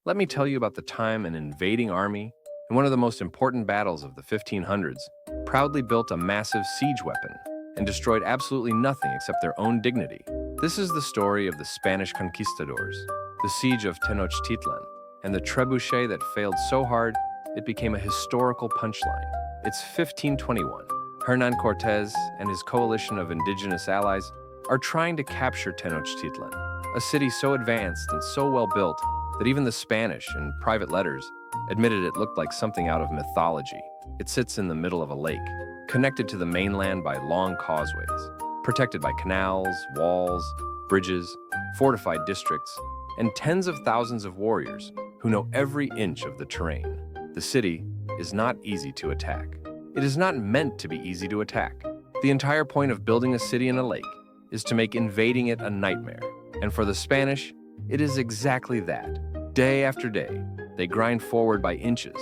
let me tell you about the time an invading army, in one of the most important battles of the 1500s, proudly built a massive siege weapon and destroyed absolutely nothing except their own dignity. This is the story of the Spanish conquistadors, the siege of Tenochtitlan, and the trebuchet that failed so hard it became a historical punchline. It's 1521. Hernan Cortes and his coalition of indigenous allies are trying to capture Tenochtitlan, a city so advanced and so well built that even the Spanish, in private letters, admitted it looked like something out of mythology. It sits in the middle of a lake, connected to the mainland by long causeways, protected by canals, walls, bridges, fortified districts, and tens of thousands of warriors who know every inch of the terrain. The city is not easy to attack. It is not meant to be easy to attack. The entire point of building a city in a lake is to make invading it a nightmare. And for the Spanish, it is exactly that. Day after day, they grind forward by inches.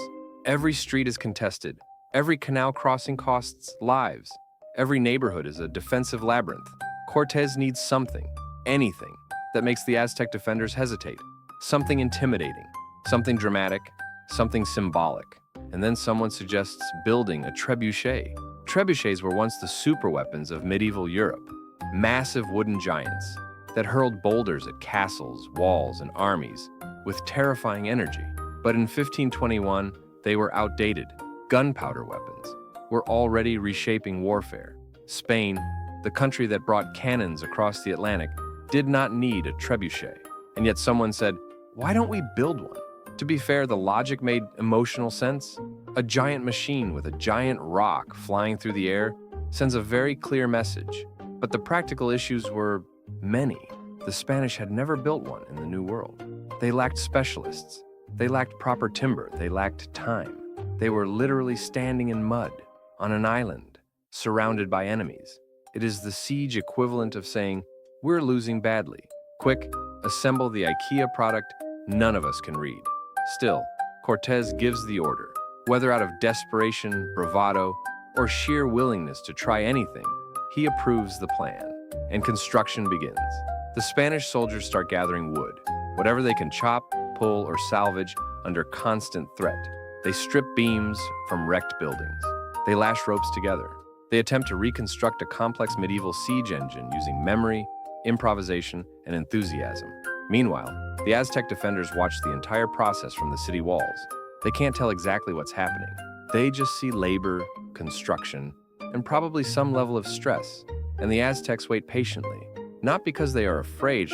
Every street is contested. Every canal crossing costs lives. Every neighborhood is a defensive labyrinth. Cortes needs something, anything, that makes the Aztec defenders hesitate. Something intimidating, something dramatic, something symbolic. And then someone suggests building a trebuchet. Trebuchets were once the superweapons of medieval Europe, massive wooden giants that hurled boulders at castles, walls, and armies with terrifying energy. But in 1521, they were outdated. Gunpowder weapons were already reshaping warfare. Spain, the country that brought cannons across the Atlantic, did not need a trebuchet. And yet someone said, why don't we build one? To be fair, the logic made emotional sense. A giant machine with a giant rock flying through the air sends a very clear message. But the practical issues were many. The Spanish had never built one in the New World. They lacked specialists. They lacked proper timber. They lacked time. They were literally standing in mud, on an island, surrounded by enemies. It is the siege equivalent of saying, we're losing badly. Quick, assemble the IKEA product none of us can read. Still, Cortes gives the order. Whether out of desperation, bravado, or sheer willingness to try anything, he approves the plan, and construction begins. The Spanish soldiers start gathering wood, whatever they can chop, pull, or salvage under constant threat. They strip beams from wrecked buildings. They lash ropes together. They attempt to reconstruct a complex medieval siege engine using memory, improvisation, and enthusiasm. Meanwhile, the Aztec defenders watch the entire process from the city walls. They can't tell exactly what's happening. They just see labor, construction, and probably some level of stress. And the Aztecs wait patiently, not because they are afraid,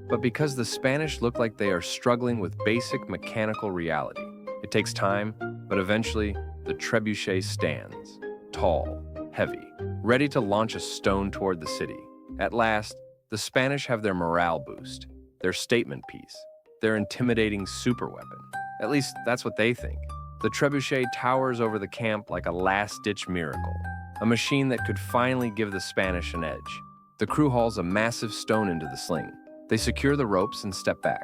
but because the Spanish look like they are struggling with basic mechanical reality. It takes time, but eventually, the trebuchet stands, tall, heavy, ready to launch a stone toward the city. At last, the Spanish have their morale boost, their statement piece, their intimidating superweapon. At least, that's what they think. The trebuchet towers over the camp like a last-ditch miracle, a machine that could finally give the Spanish an edge. The crew hauls a massive stone into the sling. They secure the ropes and step back.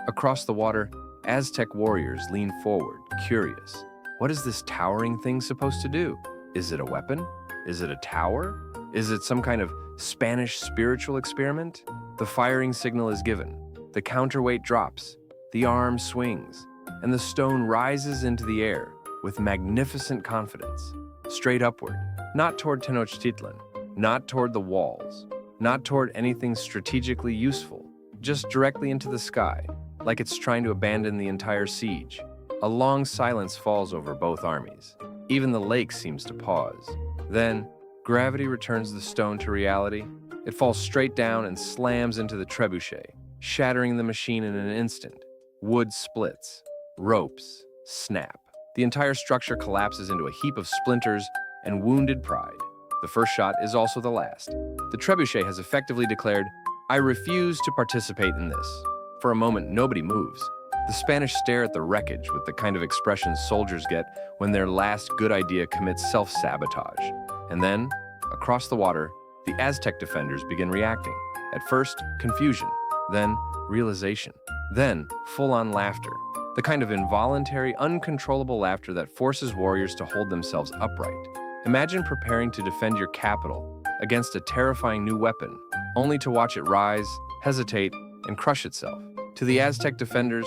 Across the water, Aztec warriors lean forward, curious. What is this towering thing supposed to do? Is it a weapon? Is it a tower? Is it some kind of Spanish spiritual experiment? The firing signal is given. The counterweight drops. The arm swings. And the stone rises into the air with magnificent confidence, straight upward, not toward Tenochtitlan, not toward the walls, not toward anything strategically useful, just directly into the sky, like it's trying to abandon the entire siege. A long silence falls over both armies. Even the lake seems to pause. Then, gravity returns the stone to reality. It falls straight down and slams into the trebuchet, shattering the machine in an instant. Wood splits. Ropes snap. The entire structure collapses into a heap of splinters and wounded pride. The first shot is also the last. The trebuchet has effectively declared, I refuse to participate in this. For a moment, nobody moves. The Spanish stare at the wreckage with the kind of expression soldiers get when their last good idea commits self-sabotage. And then, across the water, the Aztec defenders begin reacting. At first, confusion, then realization, then full-on laughter. The kind of involuntary, uncontrollable laughter that forces warriors to hold themselves upright. Imagine preparing to defend your capital against a terrifying new weapon, only to watch it rise, hesitate, and crush itself. To the Aztec defenders,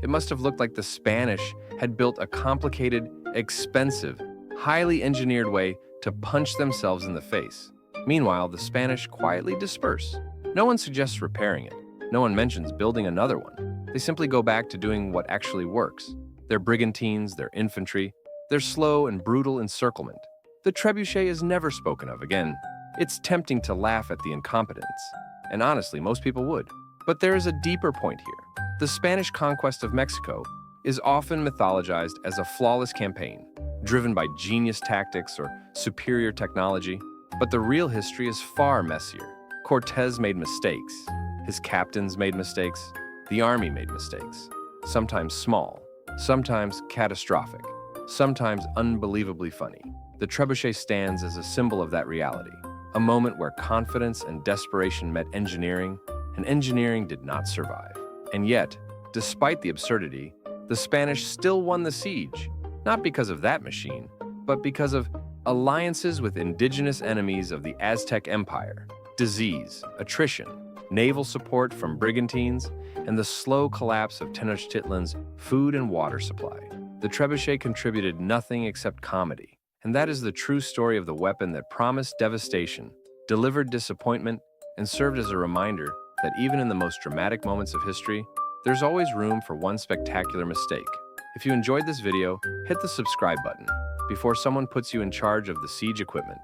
It must have looked like the Spanish had built a complicated, expensive, highly engineered way to punch themselves in the face. Meanwhile, the Spanish quietly disperse. No one suggests repairing it. No one mentions building another one. They simply go back to doing what actually works. Their brigantines, their infantry, their slow and brutal encirclement. The trebuchet is never spoken of again. It's tempting to laugh at the incompetence, and honestly, most people would. But there is a deeper point here. The Spanish conquest of Mexico is often mythologized as a flawless campaign, driven by genius tactics or superior technology. But the real history is far messier. Cortes made mistakes. His captains made mistakes. The army made mistakes. Sometimes small, sometimes catastrophic, sometimes unbelievably funny. The trebuchet stands as a symbol of that reality, a moment where confidence and desperation met engineering, and engineering did not survive. And yet, despite the absurdity, the Spanish still won the siege, not because of that machine, but because of alliances with indigenous enemies of the Aztec Empire, disease, attrition, naval support from brigantines, and the slow collapse of Tenochtitlan's food and water supply. The trebuchet contributed nothing except comedy, and that is the true story of the weapon that promised devastation, delivered disappointment, and served as a reminder that even in the most dramatic moments of history, there's always room for one spectacular mistake. If you enjoyed this video, hit the subscribe button before someone puts you in charge of the siege equipment.